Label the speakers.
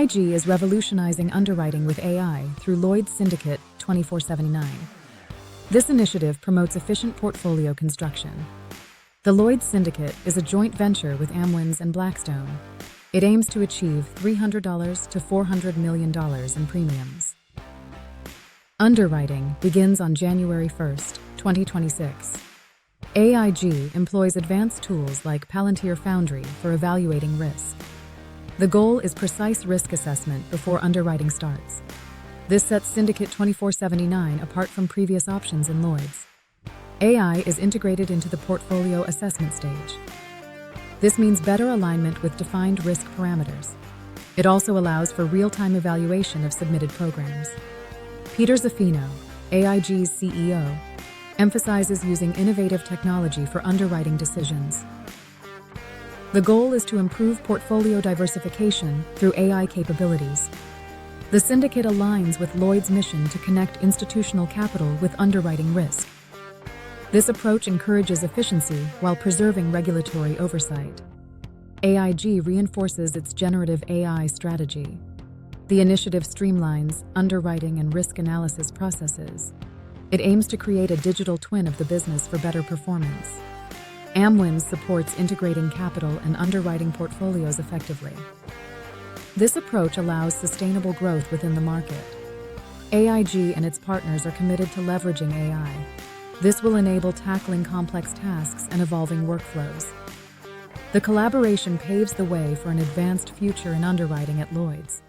Speaker 1: AIG is revolutionizing underwriting with AI through Lloyd's Syndicate 2479. This initiative promotes efficient portfolio construction. The Lloyd's Syndicate is a joint venture with Amwins and Blackstone. It aims to achieve $300 to $400 million in premiums. Underwriting begins on January 1, 2026. AIG employs advanced tools like Palantir Foundry for evaluating risk. The goal is precise risk assessment before underwriting starts. This sets Syndicate 2479 apart from previous options in Lloyd's. AI is integrated into the portfolio assessment stage. This means better alignment with defined risk parameters. It also allows for real-time evaluation of submitted programs. Peter Zaffino, AIG's CEO, emphasizes using innovative technology for underwriting decisions. The goal is to improve portfolio diversification through AI capabilities. The syndicate aligns with Lloyd's mission to connect institutional capital with underwriting risk. This approach encourages efficiency while preserving regulatory oversight. AIG reinforces its generative AI strategy. The initiative streamlines underwriting and risk analysis processes. It aims to create a digital twin of the business for better performance. Amwins supports integrating capital and underwriting portfolios effectively. This approach allows sustainable growth within the market. AIG and its partners are committed to leveraging AI. This will enable tackling complex tasks and evolving workflows. The collaboration paves the way for an advanced future in underwriting at Lloyd's.